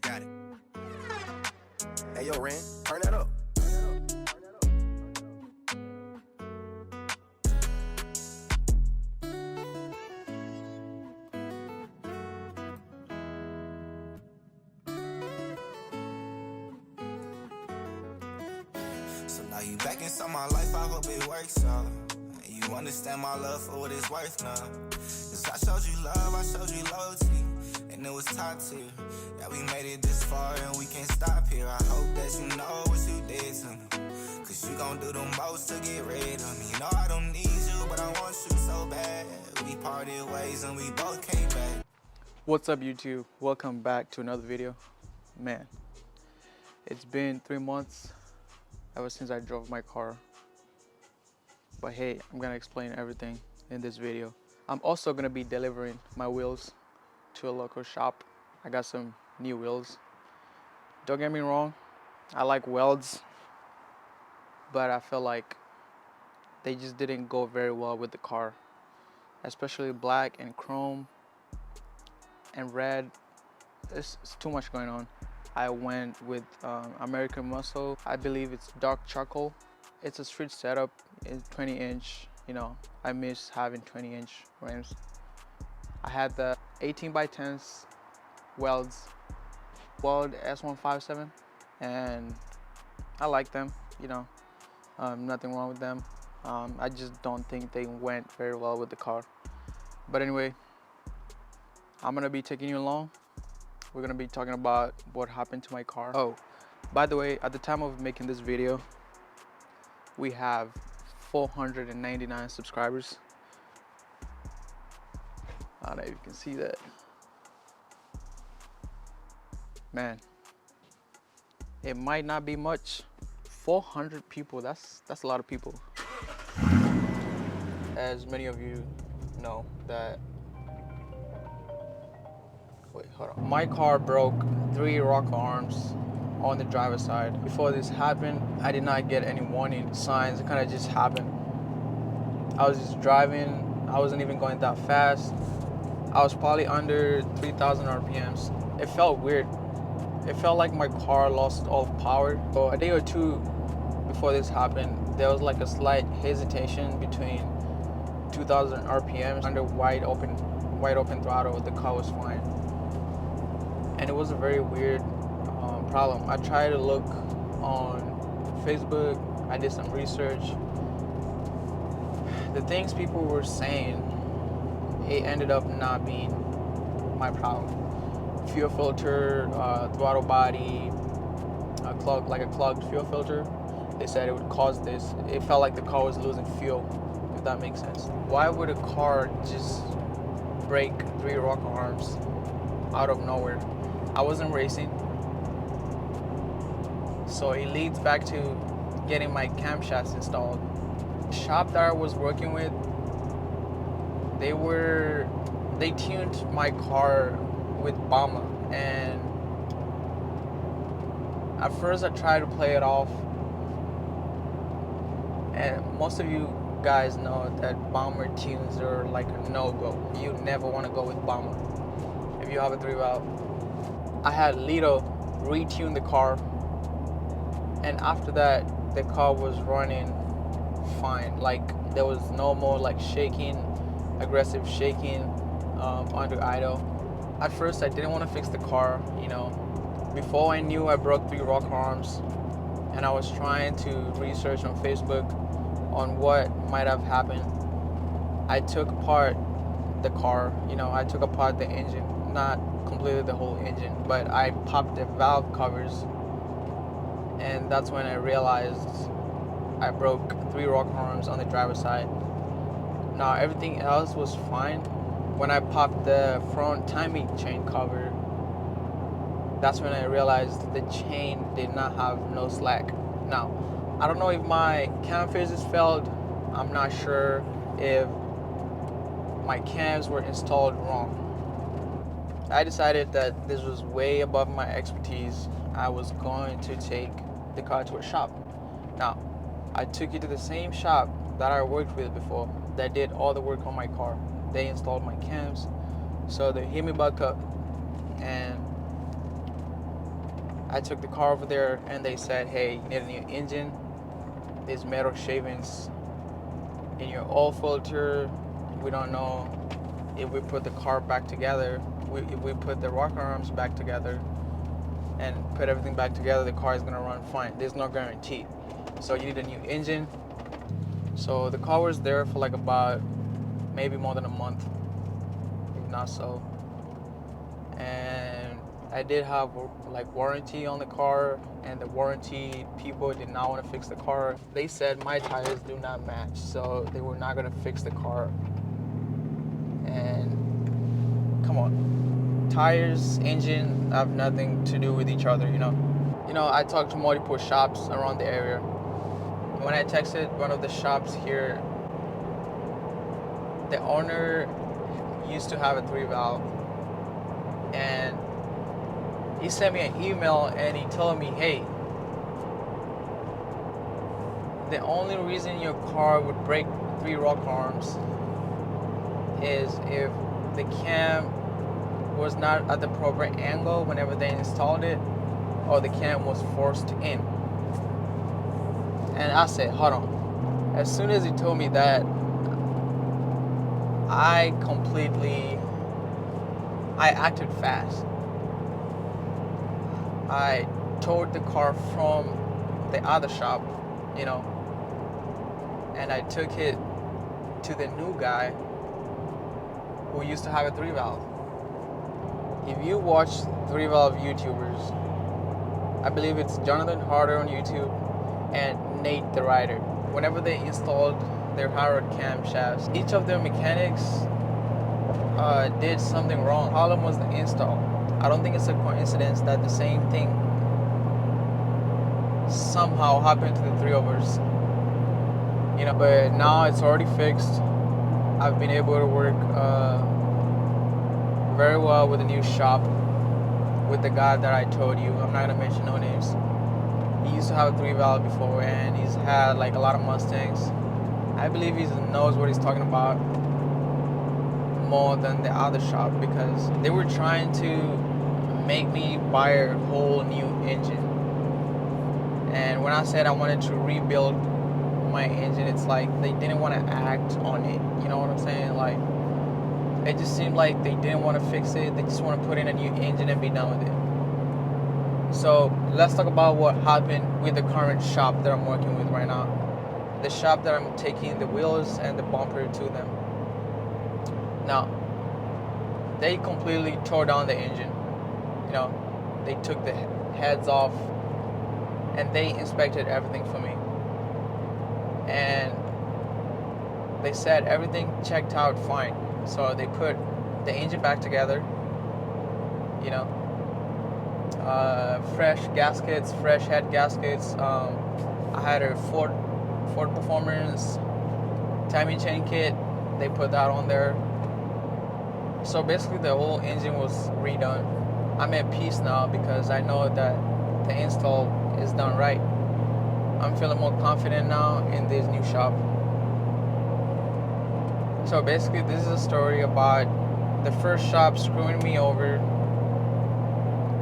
Got it. Hey, yo, Ren, turn that up. So now you back inside my life, I hope it works out. And you understand my love for what it's worth now. Cause I showed you love, I showed you loyalty, and it was top tier. Yeah, we made it this far and we can't stop here. I hope that you know what you did to me. Cause you gon' do the most to get rid of me. You know I don't need you, but I want you so bad. We parted ways and we both came back. What's up, YouTube? Welcome back to another video. Man, it's been 3 months ever since I drove my car. But hey, I'm gonna explain everything in this video. I'm also gonna be delivering my wheels to a local shop. I got some new wheels. Don't get me wrong, I like welds, but I feel like they just didn't go very well with the car, especially black and chrome and red. It's too much going on. I went with American Muscle. I believe it's dark charcoal. It's a street setup. It's 20-inch. You know, I miss having 20-inch rims. I had the 18x10s welds, weld S157, and I like them. You know, nothing wrong with them. I just don't think they went very well with the car. But anyway, I'm gonna be taking you along. We're gonna be talking about what happened to my car. Oh, by the way, at the time of making this video, we have 499 subscribers. I don't know if you can see that. Man, it might not be much. 400 people, that's a lot of people. As many of you know that, wait, hold on. My car broke 3 rocker arms on the driver's side. Before this happened, I did not get any warning signs. It kind of just happened. I was just driving. I wasn't even going that fast. I was probably under 3,000 RPMs. It felt weird. It felt like my car lost all power. So a day or two before this happened, there was like a slight hesitation between 2,000 RPMs under wide open throttle. The car was fine. And it was a very weird problem. I tried to look on Facebook. I did some research. The things people were saying, it ended up not being my problem. Fuel filter, throttle body, a clogged fuel filter. They said it would cause this. It felt like the car was losing fuel, if that makes sense. Why would a car just break 3 rocker arms out of nowhere? I wasn't racing, so it leads back to getting my camshafts installed. The shop that I was working with, they tuned my car with Bama, and at first I tried to play it off, and most of you guys know that bomber tunes are like a no-go. You never want to go with bomber if you have a 3-valve. I had Lito retune the car, and after that the car was running fine. Like, there was no more like shaking, aggressive shaking under idle. At first I didn't want to fix the car, you know. Before I knew, I broke 3 rocker arms, and I was trying to research on Facebook on what might have happened. I took apart the car, you know, I took apart the engine, not completely the whole engine, but I popped the valve covers, and that's when I realized I broke 3 rocker arms on the driver's side. Now everything else was fine. When I popped the front timing chain cover, that's when I realized the chain did not have no slack. Now, I don't know if my cam phases failed. I'm not sure if my cams were installed wrong. I decided that this was way above my expertise. I was going to take the car to a shop. Now, I took it to the same shop that I worked with before that did all the work on my car. They installed my cams, so they hit me back up, and I took the car over there and they said, hey, you need a new engine. There's metal shavings in your oil filter. We don't know if we put the car back together. If we put the rocker arms back together and put everything back together, the car is gonna run fine. There's no guarantee. So you need a new engine. So the car was there for like about maybe more than a month, if not so. And I did have like warranty on the car, and the warranty people did not want to fix the car. They said my tires do not match, so they were not gonna fix the car. And come on, tires, engine have nothing to do with each other, you know. I talked to multiple shops around the area. When I texted one of the shops here, the owner used to have a 3-valve, and he sent me an email and he told me, hey, the only reason your car would break 3 rock arms is if the cam was not at the proper angle whenever they installed it, or the cam was forced in. And I said, hold on. As soon as he told me that, I acted fast. I towed the car from the other shop, and I took it to the new guy who used to have a 3-valve. If you watch 3-valve YouTubers, I believe it's Jonathan Harder on YouTube and Nate the Rider. Whenever they installed their Harrod camshafts, each of their mechanics did something wrong. The problem was the install. I don't think it's a coincidence that the same thing somehow happened to the 3 of us. But now it's already fixed. I've been able to work very well with the new shop, with the guy that I told you. I'm not gonna mention no names. He used to have a 3-valve before, and he's had like a lot of Mustangs. I believe he knows what he's talking about more than the other shop, because they were trying to make me buy a whole new engine. And when I said I wanted to rebuild my engine, it's like they didn't want to act on it. You know what I'm saying? Like, it just seemed like they didn't want to fix it. They just want to put in a new engine and be done with it. So let's talk about what happened with the current shop that I'm working with right now. The shop that I'm taking the wheels and the bumper to them. Now, they completely tore down the engine. They took the heads off and they inspected everything for me. And they said everything checked out fine. So they put the engine back together, fresh gaskets, fresh head gaskets. I had a Ford Performance timing chain kit. They put that on there. So basically the whole engine was redone. I'm at peace now because I know that the install is done right. I'm feeling more confident now in this new shop. So basically this is a story about the first shop screwing me over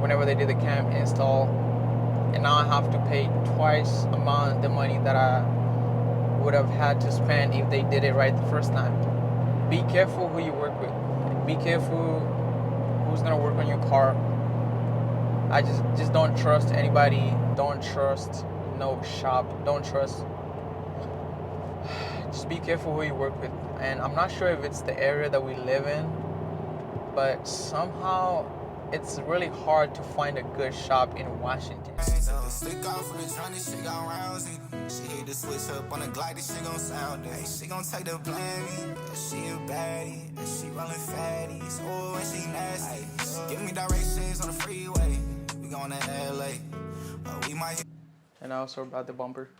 whenever they did the cam install, and now I have to pay twice amount the money that I would have had to spend if they did it right the first time. Be careful who you work with. Be careful who's gonna work on your car. I just don't trust anybody. Don't trust no shop. Don't trust. Just be careful who you work with. And I'm not sure if it's the area that we live in, but somehow it's really hard to find a good shop in Washington. Stick off with the joint, this shit gon' rouse it. She hit the switch up on the glide, this shit gon' sound it. She gon' take the blame. Yeah, she a baddie, yeah, she rollin' fatties. Oh, and she nasty. Give me directions on the freeway. We going to LA, but we might. And also about the bumper.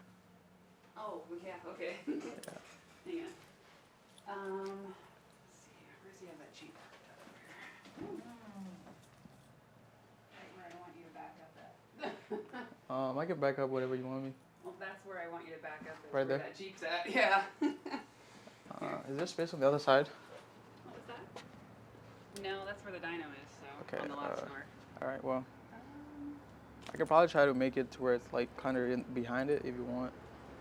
Oh, yeah, okay. Hang on. Let's see here. Where's he have that Jeep parked out over here? Right where I want you to back up at. I can back up whatever you want me. Well, that's where I want you to back up. Is Right where there? that Jeep's at. Yeah. Is there space on the other side? What was that? No, that's where the dyno is, so Okay, on the left snort. Alright, well. I could probably try to make it to where it's like kind of behind it if you want.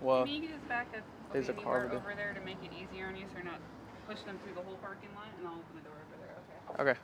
Well, Maybe you could just back up there's a car anywhere over over there to make it easier on you, so you're not pushing them through the whole parking lot, and I'll open the door over there. Okay. Okay.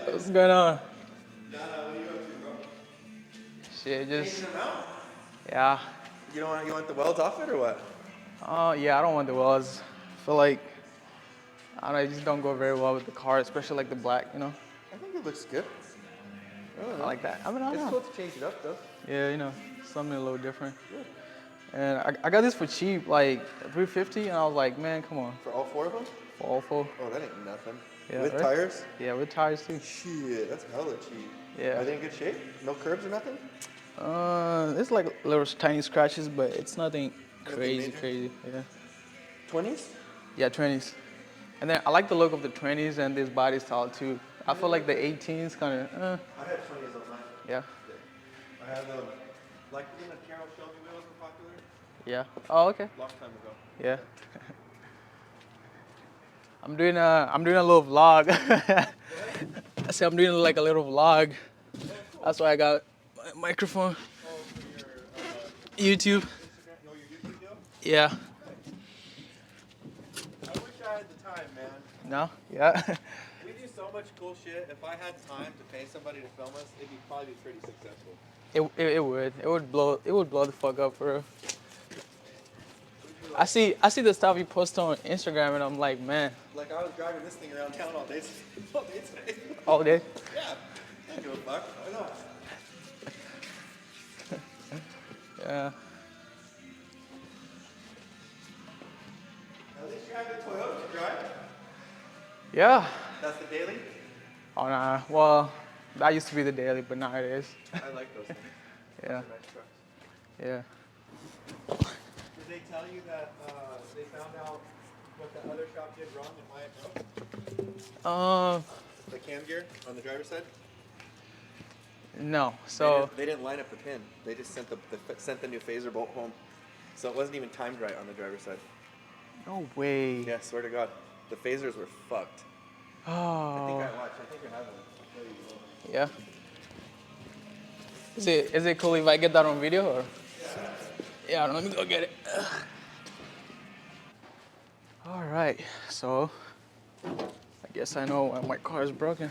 What's going on? Shit, just yeah. You want the welds off it or what? Yeah, I don't want the wells. I feel like I don't know, it just don't go very well with the car, especially like the black, you know. I think it looks good. I like that. I mean, I don't It's know. cool to change it up though. Yeah, you know, something a little different. And I got this for cheap, like $350, and I was like, man, come on, For all 4 of them? for all four. Oh, that ain't nothing. Yeah, With right? tires? Yeah, with tires too. Shit, that's hella cheap. Yeah. Are they in good shape? No curbs or nothing? It's like little tiny scratches, but it's nothing Nothing crazy. major? Yeah. 20s? Yeah, 20s. And then I like the look of the 20s and this body style too. I feel like the 18s kind of, I had 20s on mine. yeah. I had like when the Carol Shelby wheels were popular, Yeah. Oh, okay. long time ago. Yeah. I'm doing a little vlog. I said I'm doing like a little vlog. That's why I got my microphone. Oh, for YouTube. your Instagram, your YouTube deal? Yeah. I wish I had the time, man. No? Yeah. We do so much cool shit. If I had time to pay somebody to film us, it'd probably be pretty successful. It would blow the fuck up for real. I see the stuff you post on Instagram and I'm like, man, Like I was driving this thing around town all day today. all day. Yeah. I don't give a fuck. Why not? Yeah. At least you have the Toyota to drive. Yeah. That's the daily? Oh nah. Well, that used to be the daily, but now it is. I like those things. Yeah. Those are nice trucks. Yeah. Did they tell you that they found out what the other shop did wrong and why it broke? The cam gear on the driver's side? No. So They didn't line up the pin. They just sent the new phaser bolt home. So it wasn't even timed right on the driver's side. no way. Yeah, swear to God. The phasers were fucked. I think Oh. I watched. I think I have one. I'll show you. Yeah. Is it cool if I get that on video or? Yeah. Let me go get it. All right. So I guess I know why my car is broken.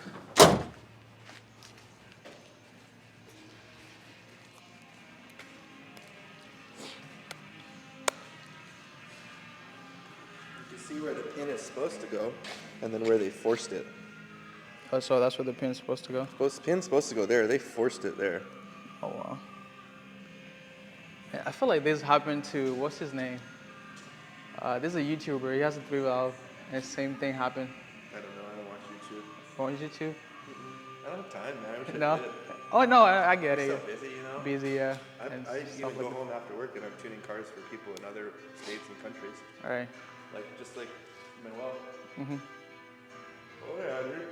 You can see where the pin is supposed to go, and then where they forced it. Oh, so that's where the pin's supposed to go. Pin's supposed to go there. They forced it there. Oh wow. Yeah, I feel like this happened to what's his name? This is a YouTuber. He has a 3-valve, and the same thing happened. I don't know. I don't watch YouTube. On YouTube? I don't have time, man. I wish I No. did it. Oh no, I get I'm it. so busy, you know. Busy, yeah. and I stuff even go like home after work and I'm tuning cars for people in other states and countries. that. All right. Like, just like Manuel. Mhm. Oh, yeah, dude.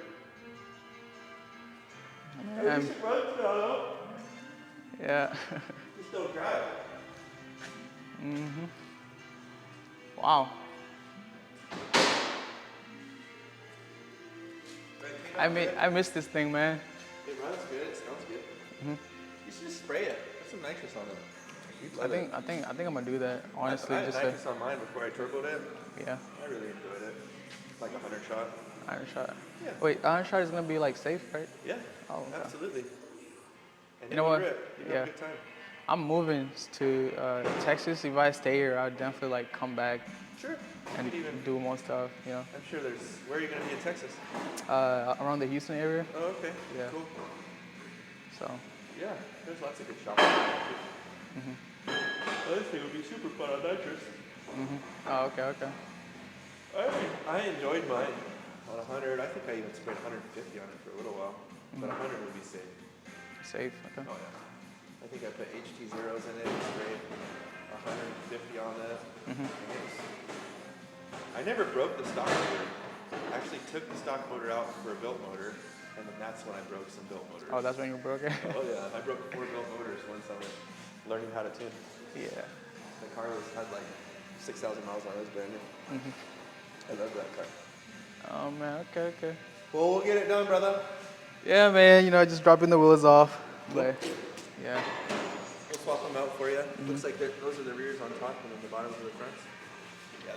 Yeah. You still drive. Mhm. Wow. I miss this thing, man. It runs good. It smells good. Mhm. You should just spray it. Put some nitrous on it. You'd I love think I'm gonna do that. Honestly, I had just nitrous on mine before I turboed it. yeah, I really enjoyed it. Like a 100 shot. iron shot. Yeah. Wait, iron shot is gonna be like safe, right? Yeah. Oh, okay. Absolutely. And You know what? You'd Yeah. have a good time. I'm moving to Texas. If I stay here, I'll definitely like come back Sure. and You could even, do more stuff. You know, I'm sure there's. Where are you gonna be in Texas? around the Houston area. Oh, okay. Yeah. Cool. So Yeah, there's lots of good shops. This thing would be super fun on nitrous. oh, okay. I enjoyed mine on 100. I think I even sprayed 150 on it for a little while, but 100 would be safe. Safe. Okay. Oh yeah. I think I put HT zeros in it and sprayed 100 50 on it. I never broke the stock motor. I actually took the stock motor out for a built motor, and then that's when I broke some built motors. Oh, that's when you broke it? Oh yeah, I broke 4 built motors once I was learning how to tune. Yeah. The car had like 6,000 miles on it. It was brand new. I love that car. Oh man, okay. Well, we'll get it done, brother. Yeah, man, you know, just dropping the wheels off. But, yeah. We'll swap them out for you. Looks like those are the rears on top and then the bottoms are the fronts.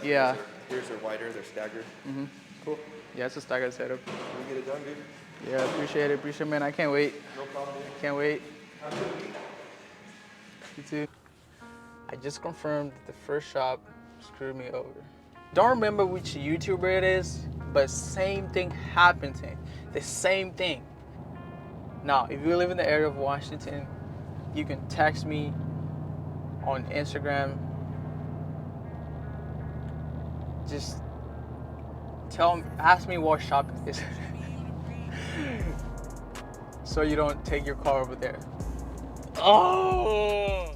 Yeah. Rears are wider, they're staggered. Cool. Yeah, it's a staggered setup. We'll get it done, dude. Yeah, appreciate it, man. I can't wait. No problem, dude. Can't wait. Have a good week. You too. I just confirmed that the first shop screwed me over. Don't remember which YouTuber it is, but same thing happened to him. The same thing. Now, if you live in the area of Washington, you can text me on Instagram. Just ask me what shop it is. So you don't take your car over there. Oh!